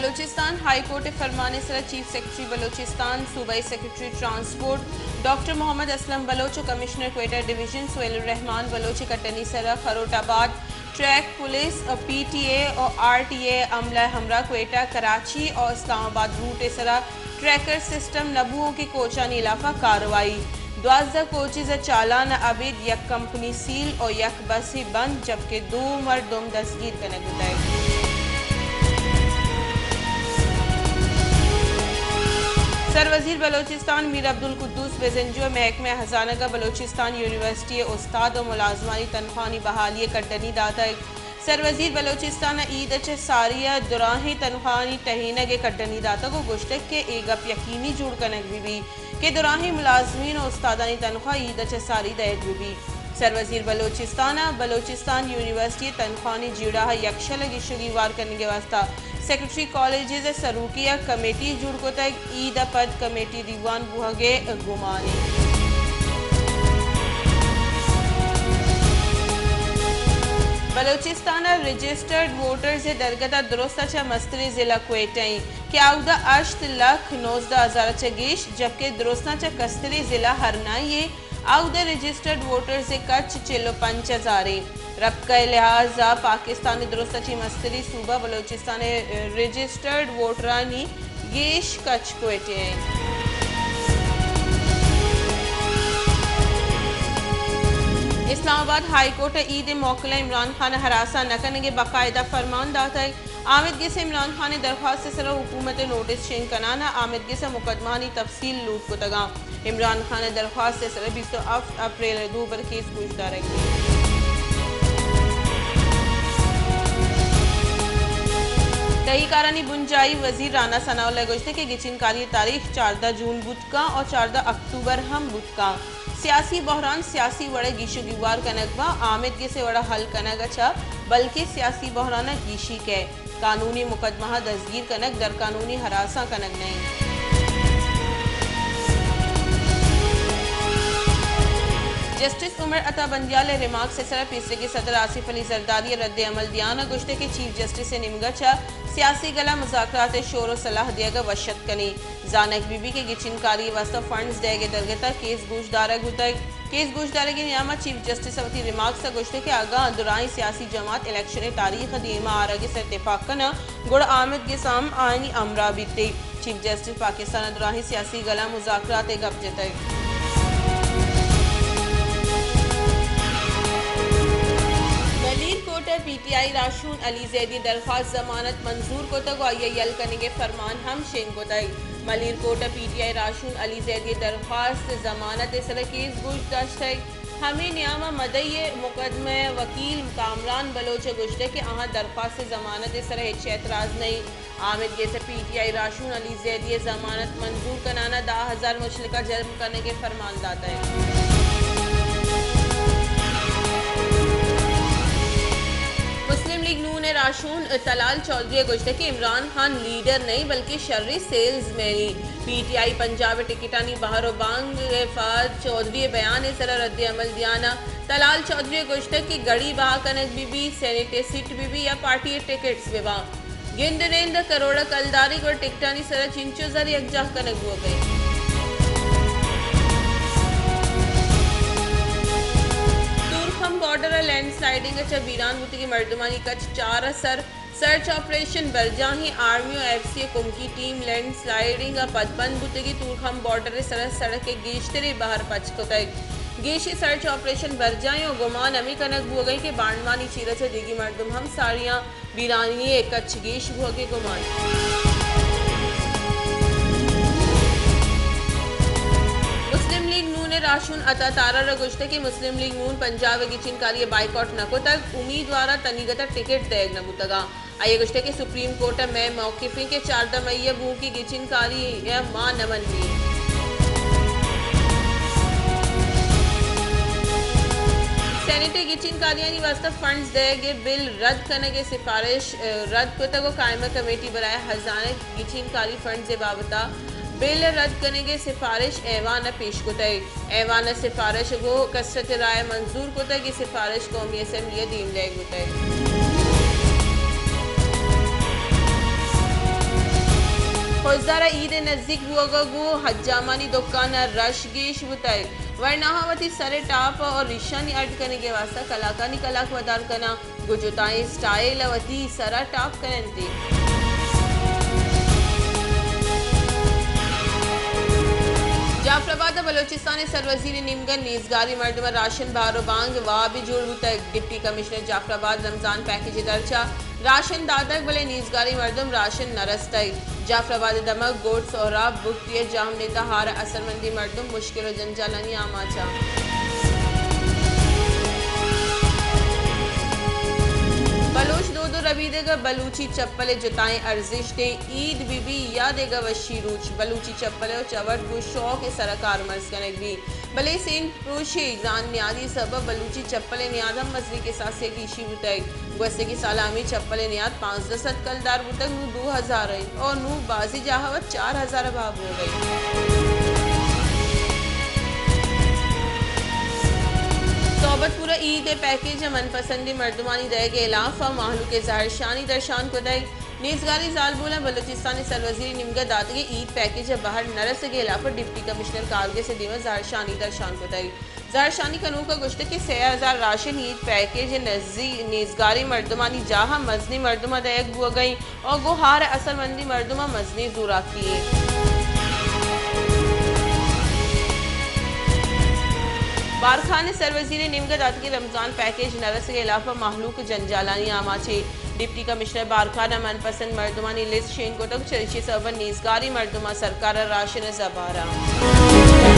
Balochistan high court फरमाने सर chief secretary Balochistan सूबाई secretary transport doctor Mohammad Aslam Baloch commissioner Quetta division Sohail Rehman Baloch कटनी सरा खरोटाबाद ट्रैक पुलिस PTA और RTA अमला हमरा क्वेटा कराची और इस्लामाबाद रूट सरा ट्रैकर सिस्टम नबुओं की कोचानी इलाफा कार्रवाई 12 कोचेज चालान अबिद यक कंपनी सील और यक बस ही बंद जबकि 2 मर्दों दस्तगीर करने गुताए। सरवजीर बलोचिस्तान मीर अब्दुल कुद्दूस बेजंजो महकमे हजानगा बलोचिस्तान यूनिवर्सिटी उस्ताद और मुलाजमानी तनख्वाही बहाली कड्डनी दाता सरवजीर बलोचिस्तान ईद सारिया दुराही तनख्वाही तहीना के कड्डनी दाता को गुश्तक के एगप यकीनी जुड़ कनक भी के दुराही मुलाजमीन और उस्तादानी तनख्वाह ईद सारी दैत भी सरवजीर बलोचिस्तान यूनिवर्सिटी तनख्वाही जीड़ा यक्षल गिशुगीवार करने के वास्ता सेक्रेटरी कॉलेजेस सरूकिया कमेटी जुड़ को तक ईद पद कमेटी दीवान बुहगे गुमानी बलोचिस्तान रजिस्टर्ड वोटर्स दरगता दुरुस्त मस्तरी जिला क्वेटाई क्याउदा 8 लाख 19,000 गेश जबकि दुरुस्ता कस्तरी जिला हरनाई आउदा रजिस्टर्ड वोटर्स कच्छ चिलो 5,000 रब का लिहाजा पाकिस्तानी दुरुस्ती मस्तरी सूबा बलोचिस्तान रजिस्टर्ड वोटरानी गेश कच्छ क्वेटे इस्लामाबाद हाई कोर्ट ईद मौकला इमरान खान हरासा न करने के बाकायदा फरमान दाता है आमिदगी से इमरान खान ने दरख्वास्त से सरा हुकूमत नोटिस चेंज कराना आमिदगी से मुकदमा तफसील लूट को तगा इमरान खान ने दरख्वास्त से सरा 20 अप्रैल 2 पर केस पूछता रखी तही कारणी बुंजाई वजीर राना सनाउल्लाह गुजते के गिचिनकारी तारीख 14 जून बुधका और 14 अक्टूबर हम बुधका सियासी बहरान सियासी वड़े गीशु गिवार कनकवा आमिदगी से वड़ा हल कनक अच्छा बल्कि सियासी बहराना गीशी के कानूनी मुकदमा दस्तगीर कनक दर कानूनी हरासा कनक नहीं जस्टिस उमर अता बंदियाल रिमार्क से सरा पीसरे के सदर आसिफ अली जरदारी रद्द अमल दियाना गुश्ते के चीफ जस्टिस से निमगचा सियासी गला मुज़ाकरात शोर सलाह दियागा वशत कनी जानक बीबी के गिचिनकारी वास्ता फंड्स देगे दरगता केस गोशदारा गुता केस गोशदारे की नियामत चीफ जस्टिस अवती रिमार्क से गुश्ते के आगा दुराई सियासी जमात इलेक्शन तारीख दीमा आरगे से इत्तेफाक कना गुड़ आमिद के साम आईनी अमरा बीते चीफ जस्टिस पाकिस्तान दुराही सियासी गला मुज़ाकरात गप जताए PTI राशून अली जैदी दरख्वास्त जमानत मंजूर को तक यल करने के फरमान हम शेन को तक मलिर कोटा PTI राशून अली जैदी दरख्वास्त जमानत सर केस गुश्त हमें नियामा मदई मुकदमे वकील कामरान बलोच गुश्ते के अहाँ दरख्वास्त जमानत सर हिच एतराज़ नहीं आमिद के से PTI राशून अली जैदी जमानत मंजूर कराना 10,000 मुशलिका जर्म करने के फरमान दाता है मुस्लिम लीग नून राशून तलाल चौधरी गुश्ते के इमरान खान लीडर नहीं बल्कि शर्री सेल्स मैन PTI पंजाब टिकटानी बहारो बांग फाद चौधरी बयान सरा रद्द अमल दियाना तलाल चौधरी गुश्ते की गड़ी बहा कनक बीबी सेनेटे सीट बीबी या पार्टी टिकट्स विवा गिंद रेंद करोड़ कलदारी को टिकटानी सरा चिंचो जर यकजा कनक हो गई बॉर्डर लैंडस्लाइडिंग वीरान बुती की मर्दमानी कच्छ 4 असर सर्च ऑपरेशन बरजाही आर्मी और FC कुम की टीम लैंडस्लाइडिंग पदबंद बुती की तूरखम बॉर्डर सरस सड़क के गेशतरे बाहर पच को तक गेशी सर्च ऑपरेशन बरजाही और गुमान अमी कनक बुआ गई के बांडवानी चीरा से दिगी मर्दम हम साड़ियाँ वीरानी कच्छ गेश बुआ के गुमान राशून अता तारा रगुश्ते की मुस्लिम लीग नून पंजाब की चिनकारी बाइकआउट नको तक उम्मीदवार तनीगता टिकट देग नबुतगा आइए गुश्ते के सुप्रीम कोर्ट में मौकिफी के 4 मई बू की गिचिनकारी या मां नमन भी सेनेट गिचिनकारियानी वास्ता फंड्स देगे बिल रद्द करने के सिफारिश रद्द को तक कायम कमेटी बनाए हजाने गिचिनकारी फंड से बाबता बिल रद्द करने की सिफारिश ऐवान पेश को तय ऐवान सिफारिश को कसरत राय मंजूर को तय की सिफारिश कौमी असम्बली दीन जाए को तय होजदारा ईद नजदीक बुअगगु हज्जामानी दुकान रशगेश बुतई वर्णाहावती सरे टाप और रिशानी अर्ट करने के वास्ता कलाकानी कलाक वदार कना गुजुताई स्टाइल वती सरा टाप करनती जाफराबाद बलोचिस्तान सरवजीर निमगन नीजगारी मर्दम राशन बारो बांग वाबी जोड़ तक deputy commissioner Jafrabad Ramzan package दर्जा राशन दादक बले नीजगारी मर्दम राशन नरस्तई जाफराबाद दमक गोट सोहरा बुक्तिय जाम नेता हार असरमंदी मर्दम मुश्किल जंजालानी आमाचा बलोच दो रबीदेगा बलूची चप्पले जुताएं अर्जिश दे ईद बीबी यादेगा वशी रूच बलूची चप्पले और चवट गु शौक सरकार मर्ज कनेक भी भले सेन प्रोशे जान न्यादी सबब बलूची चप्पले न्यादम मजरी के साथ से की शी बुतक गुस्से की सलामी चप्पले न्याद 510 कलदार बुतक नू 2000 और नू बाजी जहावत 4000 भाव हो गई सोबतपुरा ईद पैकेज मनपसंदी मर्दमानी दे के इलाफा माहलू के ज़ाहिर शानी दर्शान को दई नीजगारी जालबोला बलोचिस्तानी सरवजीर निमगा दादगे ईद पैकेज बाहर नरस के इलाफा डिप्टी कमिश्नर कारगे से दिवा ज़ाहिर शानी दर्शान को दई ज़ाहिर शानी कनू का गुश्त के 6000 राशन ईद पैकेज नीजगारी मर्दमानी जहा मजनी मर्दमा दयक बुआ गई और गुहार असरमंदी मर्दमा मजनी जूरा किए बारखान सरवजीर निमगा दादगी रमजान पैकेज नरस के इलाफा महलूक जंजालानी आमाचे डिप्टी कमिश्नर बारखाना मनपसंद मर्दमानी लिस्ट शेन कोटक चरिशी सबन नीजगारी मर्दमा सरकार राशन जबारा